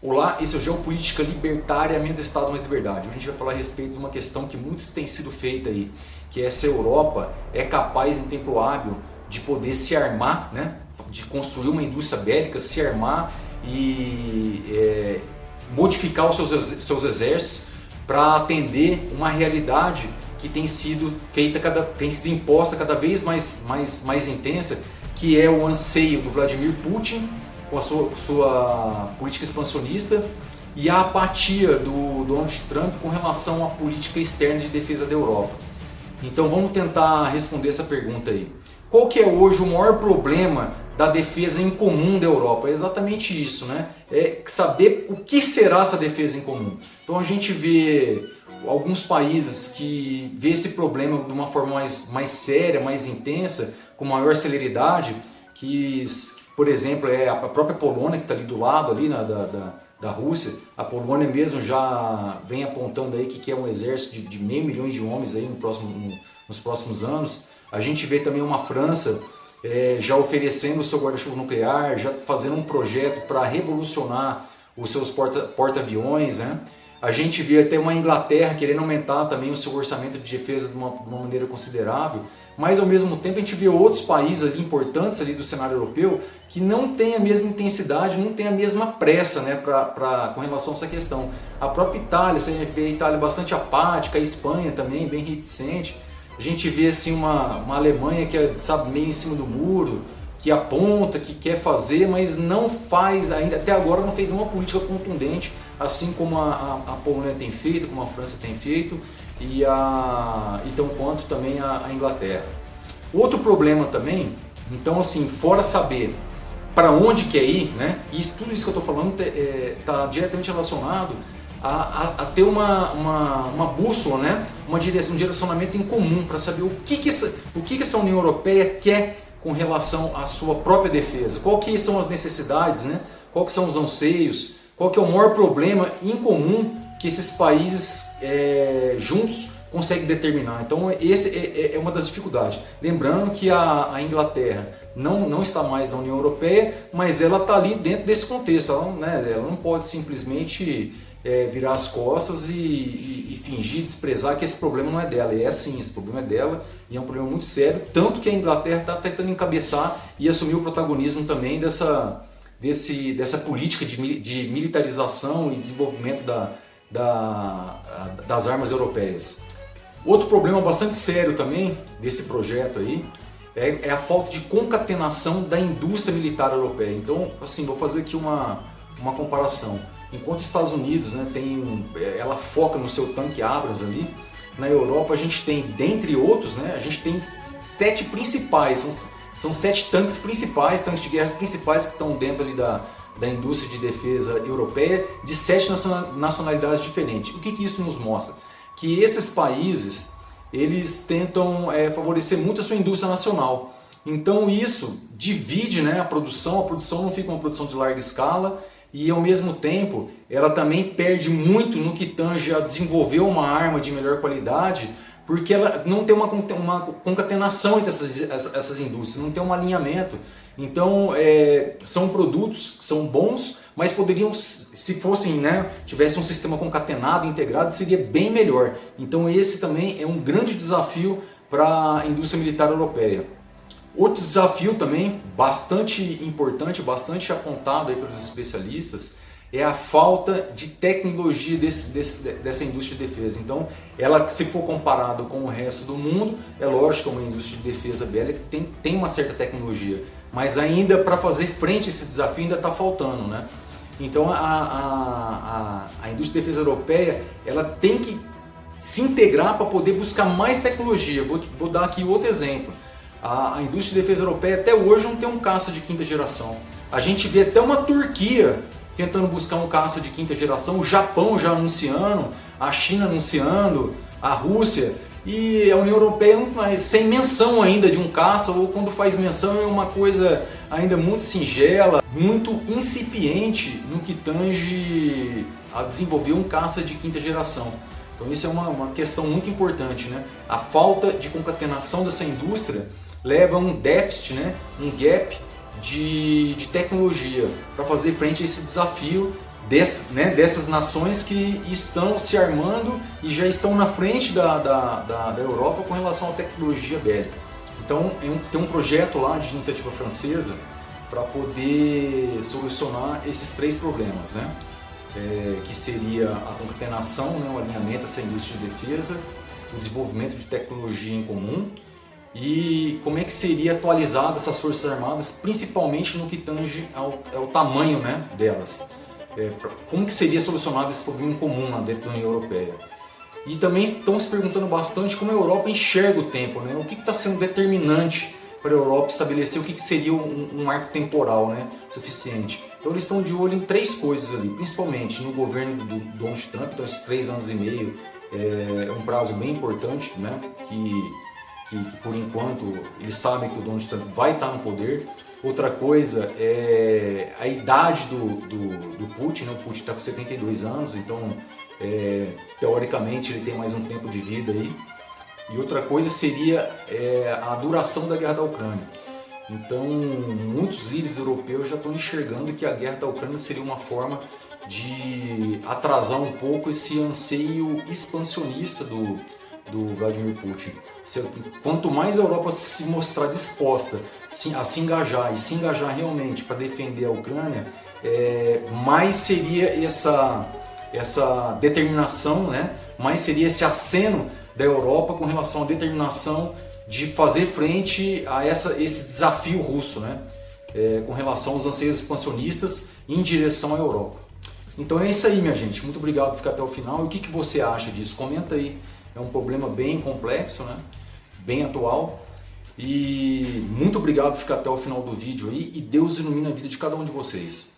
Olá, esse é o Geopolítica Libertária, menos Estado, mais liberdade. Hoje a gente vai falar a respeito de uma questão que muitos têm sido feita aí, que é se a Europa é capaz em tempo hábil de poder se armar, né? De construir uma indústria bélica, se armar e modificar os seus exércitos para atender uma realidade que tem sido imposta cada vez mais intensa, que é o anseio do Vladimir Putin com a sua política expansionista e a apatia do Donald Trump com relação à política externa de defesa da Europa. Então vamos tentar responder essa pergunta aí. Qual que é hoje o maior problema da defesa em comum da Europa? É exatamente isso, né? É saber o que será essa defesa em comum. Então a gente vê alguns países que vê esse problema de uma forma mais séria, mais intensa, com maior celeridade, que, por exemplo, é a própria Polônia, que está ali do lado ali, da Rússia. A Polônia mesmo já vem apontando aí que quer um exército de 500 mil de homens aí nos próximos anos. A gente vê também uma França já oferecendo o seu guarda-chuva nuclear, já fazendo um projeto para revolucionar os seus porta-aviões, né? A gente vê até uma Inglaterra querendo aumentar também o seu orçamento de defesa de uma maneira considerável, mas ao mesmo tempo a gente vê outros países ali importantes ali do cenário europeu que não tem a mesma intensidade, não tem a mesma pressa, né, com relação a essa questão. A própria Itália, você vê a Itália bastante apática, a Espanha também bem reticente. A gente vê assim uma Alemanha que é, sabe, meio em cima do muro, que aponta, que quer fazer, mas não faz ainda, até agora não fez uma política contundente, assim como a Polônia tem feito, como a França tem feito, e tão quanto também a Inglaterra. Outro problema também, então assim, fora saber para onde quer ir, né? E tudo isso que eu estou falando está diretamente relacionado a ter uma bússola, né? Uma direção, um direcionamento em comum para saber o que essa União Europeia quer com relação à sua própria defesa, qual que são as necessidades, né? Qual que são os anseios, qual que é o maior problema em comum que esses países juntos conseguem determinar. Então esse é uma das dificuldades. Lembrando que a Inglaterra não está mais na União Europeia, mas ela está ali dentro desse contexto, ela não pode simplesmente virar as costas e fingir, desprezar que esse problema não é dela. E é sim, esse problema é dela e é um problema muito sério, tanto que a Inglaterra está tentando encabeçar e assumir o protagonismo também dessa política de militarização e desenvolvimento das armas europeias. Outro problema bastante sério também desse projeto aí é a falta de concatenação da indústria militar europeia. Então, assim, vou fazer aqui uma comparação. Enquanto os Estados Unidos, né, ela foca no seu tanque Abrams ali, na Europa a gente tem, dentre outros, né, a gente tem 7 principais, são 7 tanques principais, tanques de guerra principais que estão dentro ali da indústria de defesa europeia, de 7 nacionalidades diferentes. O que isso nos mostra? Que esses países, eles tentam favorecer muito a sua indústria nacional. Então isso divide, né, a produção não fica uma produção de larga escala, e ao mesmo tempo ela também perde muito no que tange a desenvolver uma arma de melhor qualidade, porque ela não tem uma concatenação entre essas indústrias, não tem um alinhamento. Então são produtos que são bons, mas poderiam, se fossem, né, tivesse um sistema concatenado, integrado, seria bem melhor. Então esse também é um grande desafio para a indústria militar europeia. Outro desafio também, bastante importante, bastante apontado aí pelos especialistas, é a falta de tecnologia dessa indústria de defesa. Então, ela, se for comparado com o resto do mundo, é lógico que é uma indústria de defesa bélica que tem uma certa tecnologia, mas ainda para fazer frente a esse desafio ainda está faltando, né? Então, a indústria de defesa europeia, ela tem que se integrar para poder buscar mais tecnologia. Vou dar aqui outro exemplo. A indústria de defesa europeia até hoje não tem um caça de 5ª geração. A gente vê até uma Turquia tentando buscar um caça de 5ª geração, o Japão já anunciando, a China anunciando, a Rússia, e a União Europeia sem menção ainda de um caça, ou quando faz menção é uma coisa ainda muito singela, muito incipiente no que tange a desenvolver um caça de 5ª geração. Então isso é uma questão muito importante, né? A falta de concatenação dessa indústria leva a um déficit, né? Um gap de tecnologia para fazer frente a esse desafio dessas nações que estão se armando e já estão na frente da Europa com relação à tecnologia bélica. Então tem um projeto lá de iniciativa francesa para poder solucionar esses 3 problemas, né? Que seria a concatenação, né, o alinhamento dessa indústria de defesa, o desenvolvimento de tecnologia em comum e como é que seria atualizada essas Forças Armadas, principalmente no que tange ao tamanho, né, delas. Como que seria solucionado esse problema em comum lá dentro da União Europeia. E também estão se perguntando bastante como a Europa enxerga o tempo, né? O que está sendo determinante para a Europa estabelecer o que seria um marco temporal, né, suficiente. Então eles estão de olho em 3 coisas ali, principalmente no governo do Donald Trump, então esses 3 anos e meio é um prazo bem importante, né, que por enquanto eles sabem que o Donald Trump vai estar no poder. Outra coisa é a idade do Putin, né? O Putin está com 72 anos, então teoricamente ele tem mais um tempo de vida aí. E outra coisa seria a duração da guerra da Ucrânia. Então, muitos líderes europeus já estão enxergando que a guerra da Ucrânia seria uma forma de atrasar um pouco esse anseio expansionista do Vladimir Putin. Quanto mais a Europa se mostrar disposta a se engajar realmente para defender a Ucrânia, mais seria essa determinação, né? Mais seria esse aceno da Europa com relação à determinação de fazer frente a esse desafio russo, né? Com relação aos anseios expansionistas em direção à Europa. Então é isso aí, minha gente. Muito obrigado por ficar até o final. E o que você acha disso? Comenta aí. É um problema bem complexo, né? Bem atual. E muito obrigado por ficar até o final do vídeo aí. E Deus ilumina a vida de cada um de vocês.